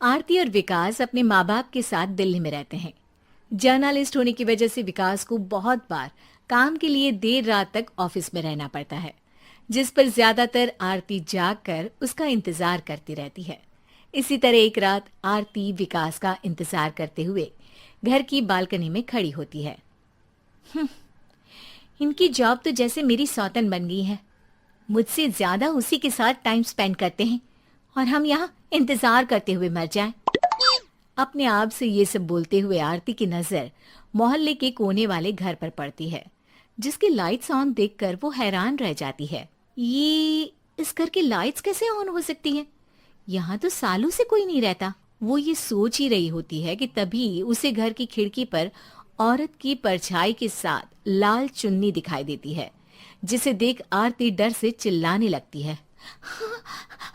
आरती और विकास अपने माँ बाप के साथ दिल्ली में रहते हैं। जर्नलिस्ट होने की वजह से विकास को बहुत बार काम के लिए देर रात तक ऑफिस में रहना पड़ता है, जिस पर ज्यादातर आरती जाग कर उसका इंतजार करती रहती है। इसी तरह एक रात आरती विकास का इंतजार करते हुए घर की बालकनी में खड़ी होती है। इनकी जॉब तो जैसे मेरी सौतन बन गई है। मुझसे ज्यादा उसी के साथ टाइम स्पेंड करते हैं और हम यहाँ इंतजार करते हुए मर जाएं। अपने आप से ये सब बोलते हुए आरती की नजर मोहल्ले के कोने वाले घर पर पड़ती है, जिसकी लाइट्स ऑन देखकर वो हैरान रह जाती है। ये इस घर की लाइट्स कैसे ऑन हो सकती हैं? यहाँ तो सालों से कोई नहीं रहता। वो ये सोच ही रही होती है कि तभी उसे घर की खिड़की पर औरत की परछाई के साथ लाल चुन्नी दिखाई देती है, जिसे देख आरती डर से चिल्लाने लगती है।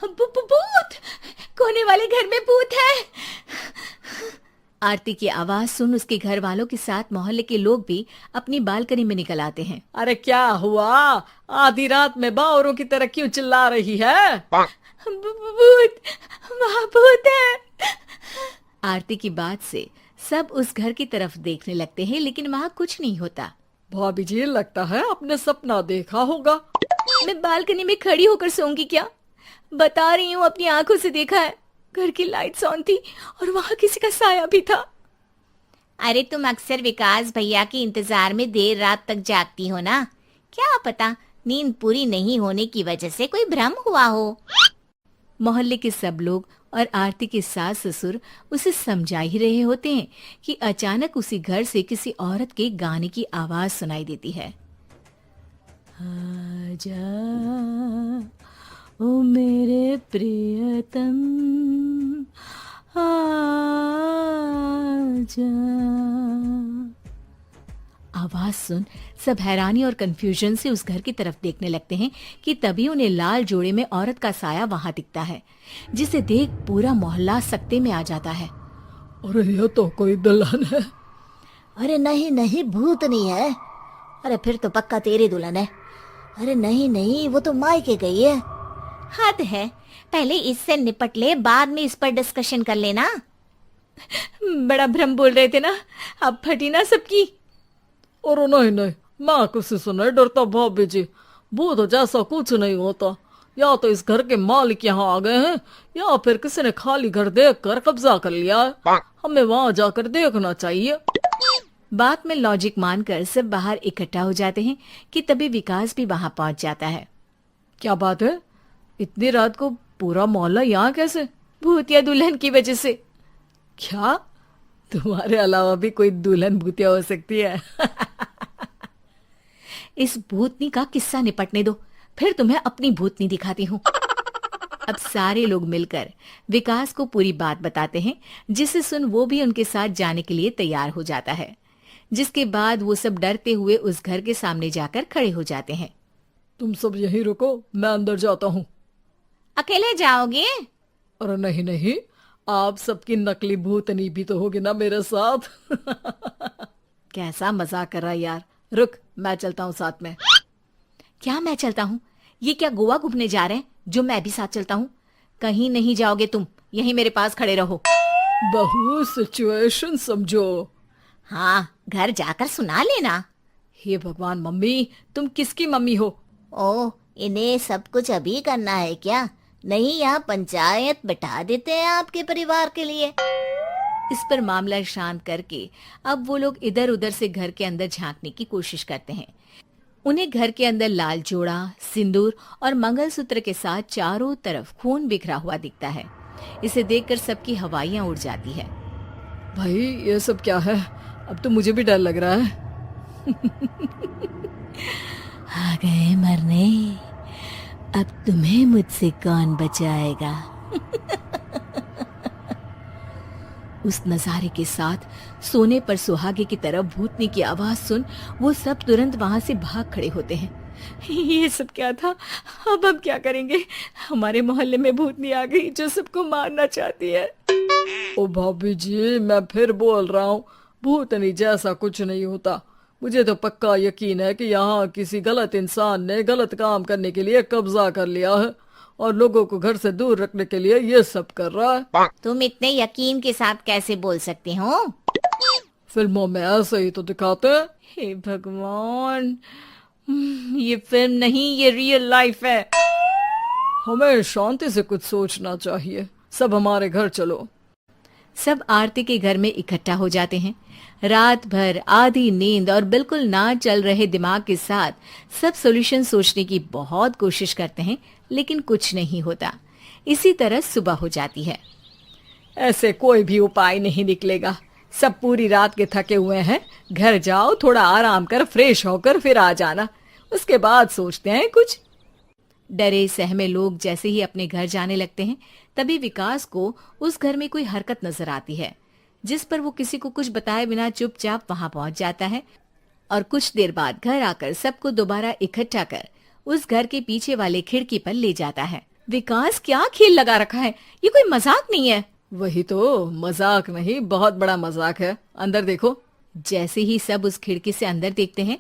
भूत! कोने वाले घर में भूत है! आरती की आवाज सुन उसके घर वालों के साथ मोहल्ले के लोग भी अपनी बालकनी में निकल आते हैं। अरे क्या हुआ? आधी रात में बावरों की तरह क्यों चिल्ला रही है? भूत! वहाँ भूत है! आरती की बात से सब उस घर की तरफ देखने लगते हैं, लेकिन वहाँ कुछ नहीं होता। भाभी जी, लगता है आपने सपना देखा होगा। मैं बालकनी में खड़ी होकर सोऊंगी क्या? बता रही हूँ, अपनी आंखों से देखा है। घर की लाइट्स ऑन थी और वहाँ किसी का साया भी था। अरे तुम अक्सर विकास भैया के इंतजार में देर रात तक जागती हो ना, क्या पता नींद पूरी नहीं होने की वजह से कोई भ्रम हुआ हो। मोहल्ले के सब लोग और आरती के सास ससुर उसे समझा ही रहे होते हैं कि अचानक उसी घर से किसी औरत के गाने की आवाज सुनाई देती है। आजा ओ मेरे प्रियतम आजा। आवाज सुन सब हैरानी और कंफ्यूजन से उस घर की तरफ देखने लगते हैं कि तभी उन्हें लाल जोड़े में औरत का साया वहां दिखता है, जिसे देख पूरा मोहल्ला सकते में आ जाता है। अरे ये तो कोई दुल्हन है। अरे नहीं नहीं, भूत नहीं है। अरे फिर तो पक्का तेरी दुल्हन है। अरे नहीं नहीं, वो तो मायके गई है। हद है, पहले इससे निपट ले, बाद में इस पर डिस्कशन कर लेना। बड़ा भ्रम बोल रहे थे ना, अब फटी ना सबकी। और नहीं नहीं, मैं किसी से नहीं डरता भाभी जी। भूत जैसा कुछ नहीं होता। या तो इस घर के मालिक यहाँ आ गए हैं, या फिर किसी ने खाली घर देख कर कब्जा कर लिया है। हमें वहाँ जाकर देखना चाहिए। बात में लॉजिक मानकर सब बाहर इकट्ठा हो जाते हैं कि तभी विकास भी वहां पहुंच जाता है। क्या बात है? इतनी रात को पूरा मोहल्ला यहाँ कैसे? भूतिया दुल्हन की वजह से। क्या तुम्हारे अलावा भी कोई दुल्हन भूतिया हो सकती है? इस भूतनी का किस्सा निपटने दो, फिर तुम्हें अपनी भूतनी दिखाती हूँ। अब सारे लोग मिलकर विकास को पूरी बात बताते हैं, जिसे सुन वो भी उनके साथ जाने के लिए तैयार हो जाता है। जिसके बाद वो सब डरते हुए उस घर के सामने जाकर खड़े हो जाते हैं। तुम सब यहीं रुको, मैं अंदर जाता हूँ। अकेले जाओगे? अरे नहीं नहीं, आप सबकी नकली भूतनी भी तो होगी ना मेरे साथ। कैसा मजाक कर रहा है यार। रुक, मैं चलता हूँ साथ में। क्या मैं चलता हूँ? ये क्या गोवा घूमने जा रहे हैं जो मैं भी साथ चलता हूँ? कहीं नहीं जाओगे तुम, यहीं मेरे पास खड़े रहो। बहू, सिचुएशन समझो। हाँ, घर जाकर सुना लेना। हे भगवान, मम्मी तुम किसकी मम्मी हो? ओ, इन्हें सब कुछ अभी करना है क्या? नहीं, यहाँ पंचायत बैठा देते हैं आपके परिवार के लिए। इस पर मामला शांत करके अब वो लोग इधर उधर से घर के अंदर झांकने की कोशिश करते हैं। उन्हें घर के अंदर लाल जोड़ा, सिंदूर और मंगलसूत्र के साथ चारों तरफ खून बिखरा हुआ दिखता है। इसे देखकर सबकी हवाइयां उड़ जाती है। भाई ये सब क्या है? अब तो मुझे भी डर लग रहा है। आ गए मरने, अब तुम्हें मुझसे कौन बचाएगा? उस नजारे के साथ सोने पर सुहागे की तरफ भूतनी की आवाज सुन वो सब तुरंत वहां से भाग खड़े होते हैं। ये सब क्या था? अब हम क्या करेंगे? हमारे मोहल्ले में भूतनी आ गई जो सबको मारना चाहती है। ओ भाभी जी, मैं फिर बोल रहा हूँ, भूतनी जैसा कुछ नहीं होता। मुझे तो पक्का यकीन है कि यहाँ किसी गलत इंसान ने गलत काम करने के लिए कब्जा कर लिया है और लोगों को घर से दूर रखने के लिए ये सब कर रहा है। तुम इतने यकीन के साथ कैसे बोल सकते हो? फिल्मों में ऐसे ही तो दिखाते हैं। हे भगवान, ये फिल्म नहीं, ये रियल लाइफ है। हमें शांति से कुछ सोचना चाहिए। सब हमारे घर चलो। सब आरती के घर में इकट्ठा हो जाते हैं। रात भर आधी नींद और बिल्कुल ना चल रहे दिमाग के साथ सब सॉल्यूशन सोचने की बहुत कोशिश करते हैं, लेकिन कुछ नहीं होता। इसी तरह सुबह हो जाती है। ऐसे कोई भी उपाय नहीं निकलेगा। सब पूरी रात के थके हुए हैं। घर जाओ, थोड़ा आराम कर, फ्रेश होकर फिर आ जाना, उसके बाद सोचते हैं कुछ। डरे सहमे लोग जैसे ही अपने घर जाने लगते हैं, तभी विकास को उस घर में कोई हरकत नजर आती है, जिस पर वो किसी को कुछ बताए बिना चुपचाप वहां पहुंच जाता है और कुछ देर बाद घर आकर सबको दोबारा इकट्ठा कर उस घर के पीछे वाले खिड़की पर ले जाता है। विकास, क्या खेल लगा रखा है? ये कोई मजाक नहीं है। वही तो, मजाक नहीं, बहुत बड़ा मजाक है। अंदर देखो। जैसे ही सब उस खिड़की से अंदर देखते हैं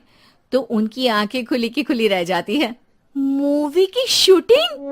तो उनकी आंखें खुली की खुली रह जाती है। मूवी की शूटिंग!